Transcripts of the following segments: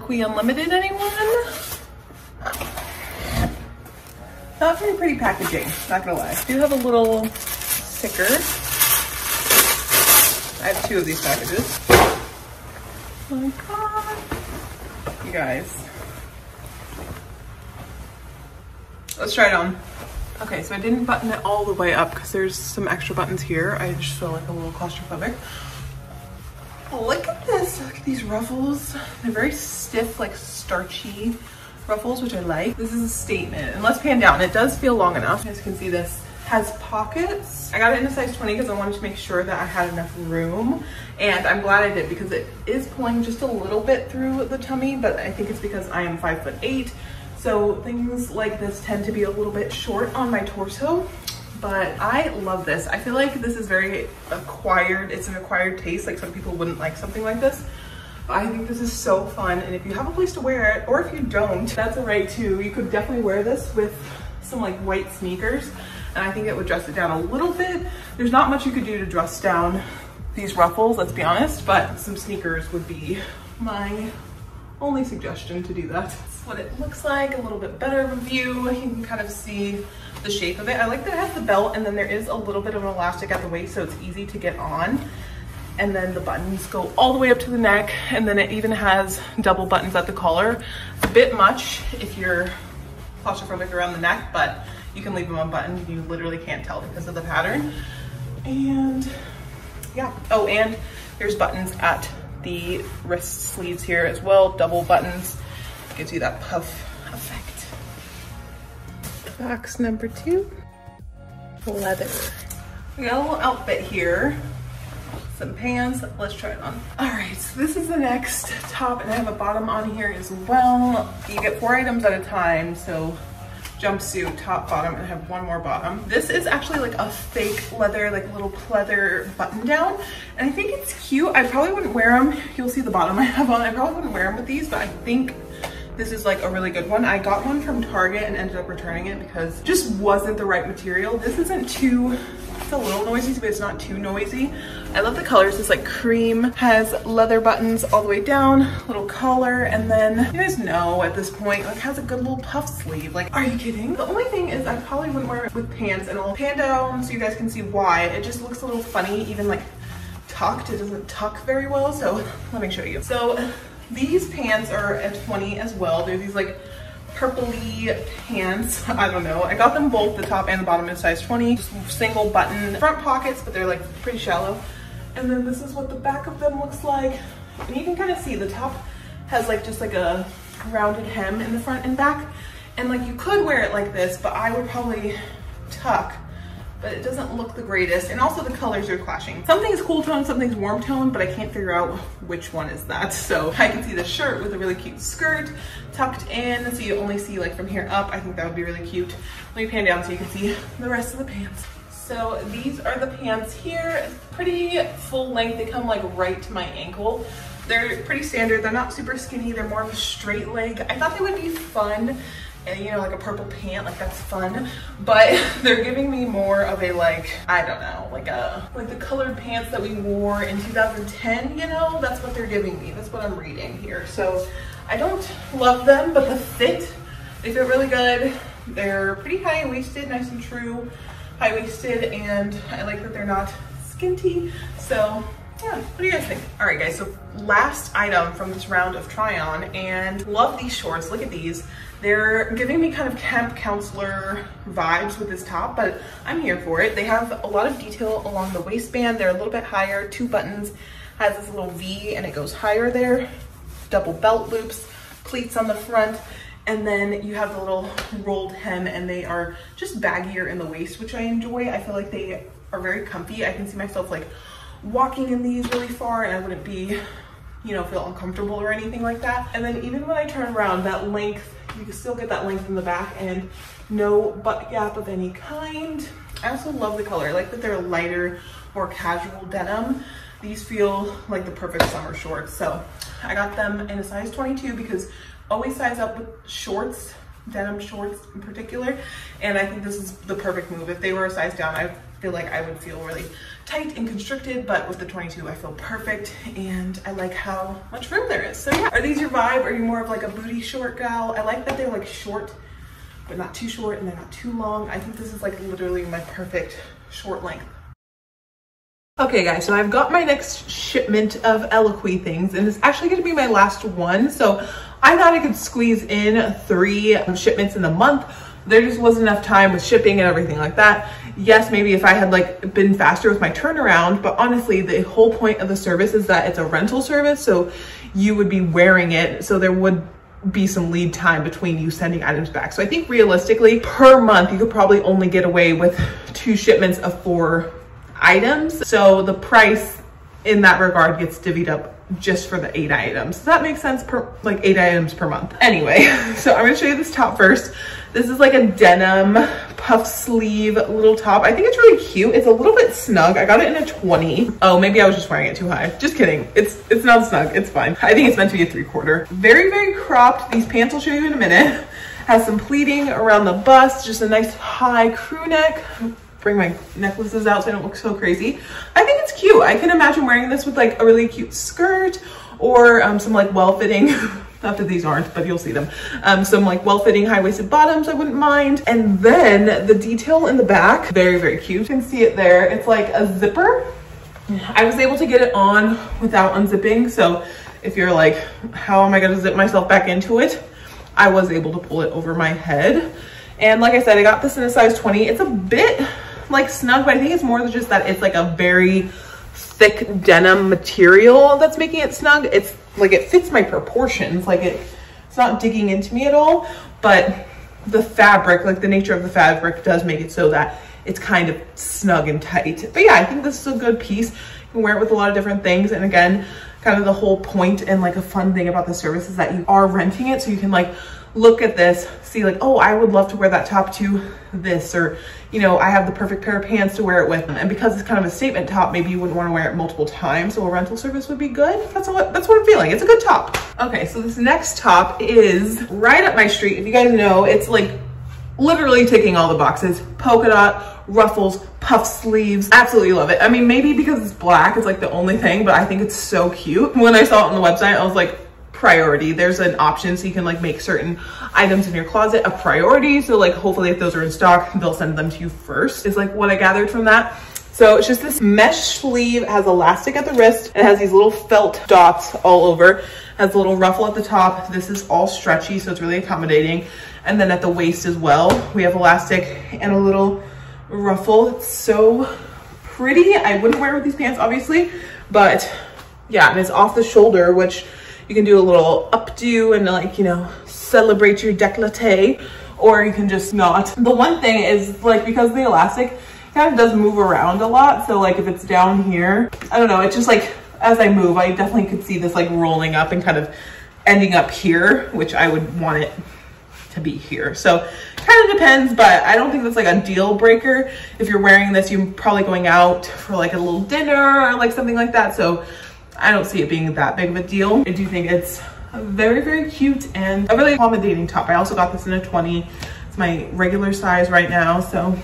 Eloquii Unlimited, anyone? Not very pretty packaging, not gonna lie. I do have a little sticker. I have 2 of these packages. Oh my God. You guys. Let's try it on. Okay, so I didn't button it all the way up because there's some extra buttons here. I just feel like a little claustrophobic. Oh, look at this. Look at these ruffles. They're very stiff, like starchy ruffles, which I like. This is a statement. And let's pan down. It does feel long enough. You guys can see this has pockets. I got it in a size 20 because I wanted to make sure that I had enough room. And I'm glad I did because it is pulling just a little bit through the tummy, but I think it's because I am 5'8". So things like this tend to be a little bit short on my torso, but I love this. I feel like this is very acquired. It's an acquired taste. Like some people wouldn't like something like this. I think this is so fun. And if you have a place to wear it, or if you don't, that's all right too. You could definitely wear this with some like white sneakers. And I think it would dress it down a little bit. There's not much you could do to dress down these ruffles, let's be honest, but some sneakers would be my only suggestion to do that. That's what it looks like, a little bit better of a view. You can kind of see the shape of it. I like that it has the belt and then there is a little bit of an elastic at the waist so it's easy to get on. And then the buttons go all the way up to the neck, and then it even has double buttons at the collar. It's a bit much if you're claustrophobic around the neck, but you can leave them unbuttoned. You literally can't tell because of the pattern. And yeah, oh, and there's buttons at the wrist sleeves here as well, double buttons. Gives you that puff effect. Box number 2, leather. We got a little outfit here. Some pants, let's try it on. All right, so this is the next top, and I have a bottom on here as well. You get 4 items at a time, so jumpsuit, top, bottom, and I have 1 more bottom. This is actually like a fake leather, like little pleather button down, and I think it's cute. I probably wouldn't wear them. You'll see the bottom I have on. I probably wouldn't wear them with these, but I think this is like a really good one. I got one from Target and ended up returning it because it just wasn't the right material. This isn't too, it's a little noisy, but it's not too noisy. I love the colors. This like cream has leather buttons all the way down, little collar, and then you guys know at this point, like has a good little puff sleeve. Like, are you kidding? The only thing is I probably wouldn't wear it with pants, and I'll pan down so you guys can see why. It just looks a little funny, even like tucked. It doesn't tuck very well, so let me show you. So these pants are at 20 as well. They're these like purpley pants. I don't know. I got them both, the top and the bottom, in size 20. Just single button front pockets, but they're like pretty shallow. And then this is what the back of them looks like. And you can kind of see the top has like just like a rounded hem in the front and back. And like you could wear it like this, but I would probably tuck, but it doesn't look the greatest. And also the colors are clashing. Something's cool tone, something's warm tone, but I can't figure out which one is that. So I can see the shirt with a really cute skirt tucked in, so you only see like from here up. I think that would be really cute. Let me pan down so you can see the rest of the pants. So these are the pants here. Pretty full length. They come like right to my ankle. They're pretty standard. They're not super skinny. They're more of a straight leg. I thought they would be fun. And you know, like a purple pant, like that's fun, but they're giving me more of a like, I don't know, like the colored pants that we wore in 2010, you know, that's what they're giving me. That's what I'm reading here. So I don't love them, but the fit, they fit really good. They're pretty high-waisted, nice and true, high-waisted, and I like that they're not skinty. So yeah, what do you guys think? All right guys, so last item from this round of try on, and love these shorts. Look at these. They're giving me kind of camp counselor vibes with this top, but I'm here for it. They have a lot of detail along the waistband. They're a little bit higher, 2 buttons, has this little V and it goes higher there, double belt loops, pleats on the front, and then you have the little rolled hem, and they are just baggier in the waist, which I enjoy. I feel like they are very comfy. I can see myself like walking in these really far, and I wouldn't be, you know, feel uncomfortable or anything like that. And then even when I turn around, that length, you can still get that length in the back and no butt gap of any kind. I also love the color. I like that they're lighter, more casual denim. These feel like the perfect summer shorts. So I got them in a size 22 because always size up with shorts, denim shorts in particular. And I think this is the perfect move. If they were a size down, I feel like I would feel really tight and constricted, but with the 22 I feel perfect, and I like how much room there is. So yeah, are these your vibe? Are you more of like a booty short gal? I like that they're like short, but not too short, and they're not too long. I think this is like literally my perfect short length. Okay guys, so I've got my next shipment of Eloquii things, and it's actually gonna be my last one. So I thought I could squeeze in 3 shipments in the month. There just wasn't enough time with shipping and everything like that. Yes, maybe if I had like been faster with my turnaround, but honestly, the whole point of the service is that it's a rental service. So you would be wearing it. So there would be some lead time between you sending items back. So I think realistically per month, you could probably only get away with 2 shipments of 4 items. So the price in that regard gets divvied up just for the 8 items. Does that make sense? Like 8 items per month. Anyway, so I'm gonna show you this top first. This is like a denim puff sleeve little top. I think it's really cute. It's a little bit snug. I got it in a 20. Oh, maybe I was just wearing it too high. Just kidding. It's not snug. It's fine. I think it's meant to be a 3/4. Very, very cropped. These pants I'll show you in a minute. Has some pleating around the bust. Just a nice high crew neck. Bring my necklaces out so I don't look so crazy. I think it's cute. I can imagine wearing this with like a really cute skirt or some like well-fitting, not that these aren't, but you'll see them. Some like well-fitting high-waisted bottoms I wouldn't mind. And then the detail in the back, very, very cute. You can see it there. It's like a zipper. I was able to get it on without unzipping. So if you're like, how am I gonna zip myself back into it? I was able to pull it over my head. And like I said, I got this in a size 20. It's a bit like snug, but I think it's more than just that it's like a very thick denim material that's making it snug. It's like it fits my proportions, like it's not digging into me at all, but the fabric, like the nature of the fabric does make it so that it's kind of snug and tight. But yeah, I think this is a good piece. You can wear it with a lot of different things, and again, kind of the whole point and like a fun thing about the service is that you are renting it, so you can like look at this, see like, oh, I would love to wear that top to this, or, you know, I have the perfect pair of pants to wear it with. And because it's kind of a statement top, maybe you wouldn't want to wear it multiple times, so a rental service would be good. That's what I'm feeling. It's a good top. Okay, so this next top is right up my street. If you guys know, it's like literally ticking all the boxes. Polka dot, ruffles, puff sleeves. Absolutely love it. I mean, maybe because it's black, it's like the only thing, but I think it's so cute. When I saw it on the website, I was like, priority. There's an option so you can like make certain items in your closet a priority. So like hopefully if those are in stock, they'll send them to you first, is like what I gathered from that. So it's just this mesh sleeve, it has elastic at the wrist, it has these little felt dots all over, has a little ruffle at the top. This is all stretchy, so it's really accommodating. And then at the waist as well, we have elastic and a little ruffle. It's so pretty. I wouldn't wear it with these pants, obviously, but yeah, and it's off the shoulder, which you can do a little updo and like, you know, celebrate your décolleté, or you can just not. The one thing is like, because the elastic kind of does move around a lot. So like if it's down here, I don't know, it's just like, as I move, I definitely could see this like rolling up and kind of ending up here, which I would want it to be here. So kind of depends, but I don't think that's like a deal breaker. If you're wearing this, you're probably going out for like a little dinner or like something like that. So I don't see it being that big of a deal. I do think it's very, very cute and a really accommodating top. I also got this in a 20. It's my regular size right now. So,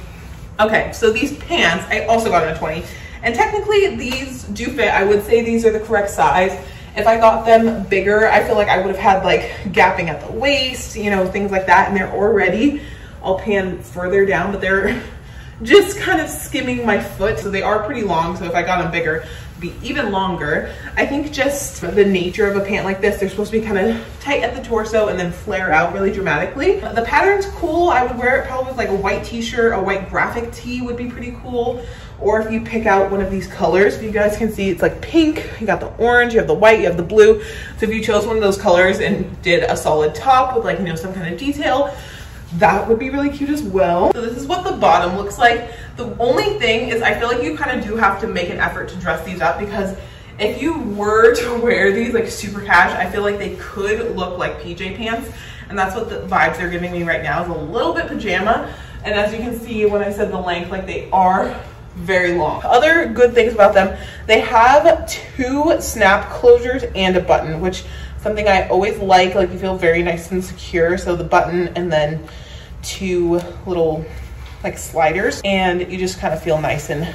okay, so these pants, I also got in a 20. And technically these do fit. I would say these are the correct size. If I got them bigger, I feel like I would have had like gapping at the waist, you know, things like that. And they're already, I'll pan further down, but they're just kind of skimming my foot. So they are pretty long. So if I got them bigger, be even longer. I think just the nature of a pant like this, they're supposed to be kind of tight at the torso and then flare out really dramatically. The pattern's cool. I would wear it probably with like a white t-shirt, a white graphic tee would be pretty cool. Or if you pick out one of these colors, if you guys can see, it's like pink, you got the orange, you have the white, you have the blue. So if you chose one of those colors and did a solid top with like, you know, some kind of detail, that would be really cute as well. So this is what the bottom looks like. The only thing is I feel like you kind of do have to make an effort to dress these up, because if you were to wear these like super cash, I feel like they could look like PJ pants. And that's what the vibes they're giving me right now, is a little bit pajama. And as you can see, when I said the length, like they are very long. Other good things about them, they have 2 snap closures and a button, which something I always like you feel very nice and secure. So the button and then 2 little like sliders, and you just kind of feel nice and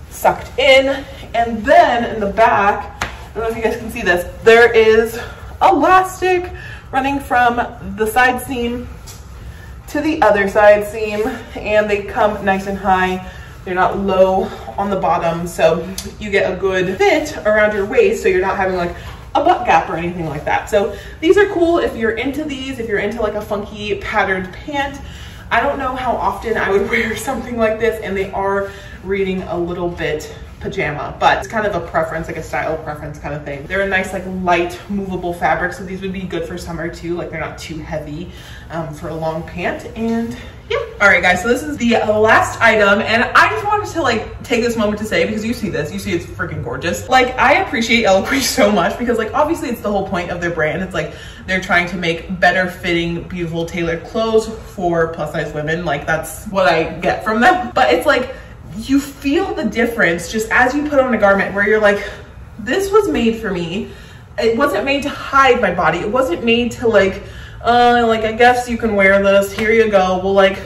sucked in. And then in the back, I don't know if you guys can see this, there is elastic running from the side seam to the other side seam, and they come nice and high. They're not low on the bottom, so you get a good fit around your waist, so you're not having like a butt gap or anything like that. So these are cool if you're into these, if you're into like a funky patterned pant. I don't know how often I would wear something like this, and they are reading a little bit pajama, but it's kind of a preference, like a style preference kind of thing. They're a nice like light movable fabric, so these would be good for summer too. Like they're not too heavy for a long pant. And yeah, all right guys, so this is the last item, and I just wanted to like take this moment to say, because you see this, you see it's freaking gorgeous. Like I appreciate Eloquii so much, because like obviously it's the whole point of their brand. It's like they're trying to make better fitting, beautiful tailored clothes for plus size women. Like that's what I get from them. But it's like you feel the difference just as you put on a garment, where you're like, this was made for me. It wasn't made to hide my body. It wasn't made to like I guess you can wear this, here you go, we'll like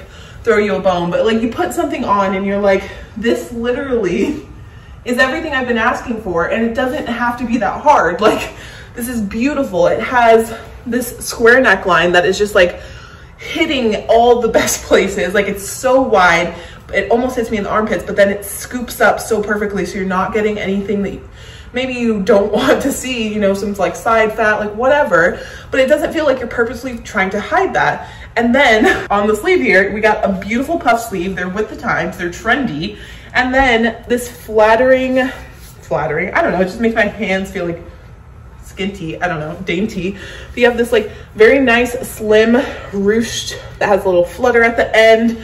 throw you a bone. But like you put something on and you're like, this literally is everything I've been asking for, and it doesn't have to be that hard. Like this is beautiful. It has this square neckline that is just like hitting all the best places. Like it's so wide, it almost hits me in the armpits, but then it scoops up so perfectly, so you're not getting anything that maybe you don't want to see, you know, some like side fat, like whatever, but it doesn't feel like you're purposely trying to hide that. And then on the sleeve here, we got a beautiful puff sleeve. They're with the times, they're trendy. And then this flattering, I don't know, it just makes my hands feel like skinty, I don't know, dainty. But you have this like very nice slim ruched that has a little flutter at the end.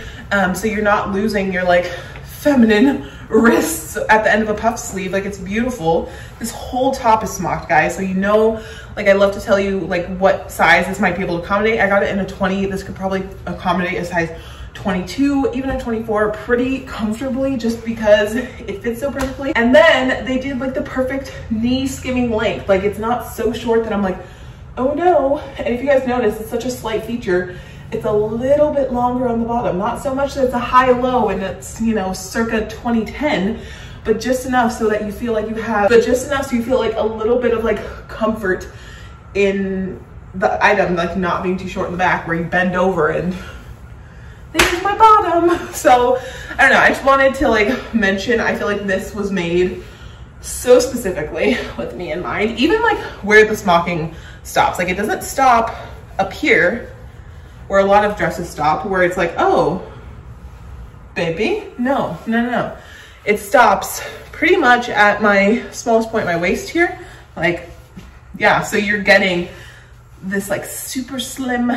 So you're not losing your like feminine wrists at the end of a puff sleeve. Like it's beautiful. This whole top is smocked, guys, so you know, like I love to tell you like what size this might be able to accommodate. I got it in a 20. This could probably accommodate a size 22, even a 24 pretty comfortably, just because it fits so perfectly. And then they did like the perfect knee skimming length. Like it's not so short that I'm like, oh no. And if you guys notice, it's such a slight feature. It's a little bit longer on the bottom. Not so much that it's a high-low and it's, you know, circa 2010, but just enough so that you feel like you have, like a little bit of like comfort in the item, like not being too short in the back where you bend over and this is my bottom. So I don't know, I just wanted to like mention, I feel like this was made so specifically with me in mind. Even like where the smocking stops, like it doesn't stop up here where a lot of dresses stop, where it's like, oh, baby, no. It stops pretty much at my smallest point, my waist here. Like, yeah, so you're getting this like super slim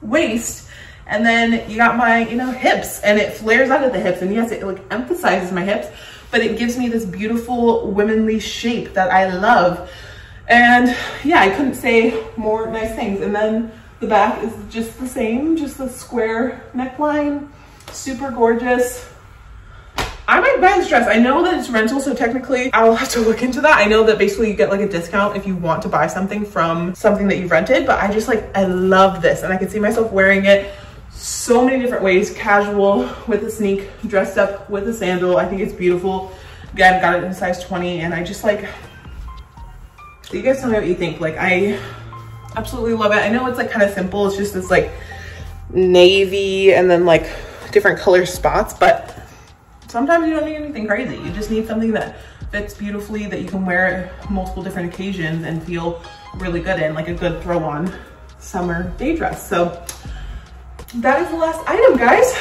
waist, and then you got my, you know, hips, and it flares out at the hips, and yes, it like emphasizes my hips, but it gives me this beautiful womanly shape that I love. And yeah, I couldn't say more nice things. And then the back is just the same, just the square neckline, super gorgeous. I might buy this dress. I know that it's rental, so technically I'll have to look into that. I know that basically you get like a discount if you want to buy something from something that you've rented, but I just like, I love this, and I can see myself wearing it so many different ways. Casual, with a sneak, dressed up with a sandal. I think it's beautiful. Again, got it in size 20, and I just like, so you guys tell me what you think. Like I absolutely love it. I know it's like kind of simple. It's just this like navy and then like different color spots, but sometimes you don't need anything crazy. You just need something that fits beautifully, that you can wear at multiple different occasions and feel really good in, like a good throw on summer day dress. So that is the last item, guys.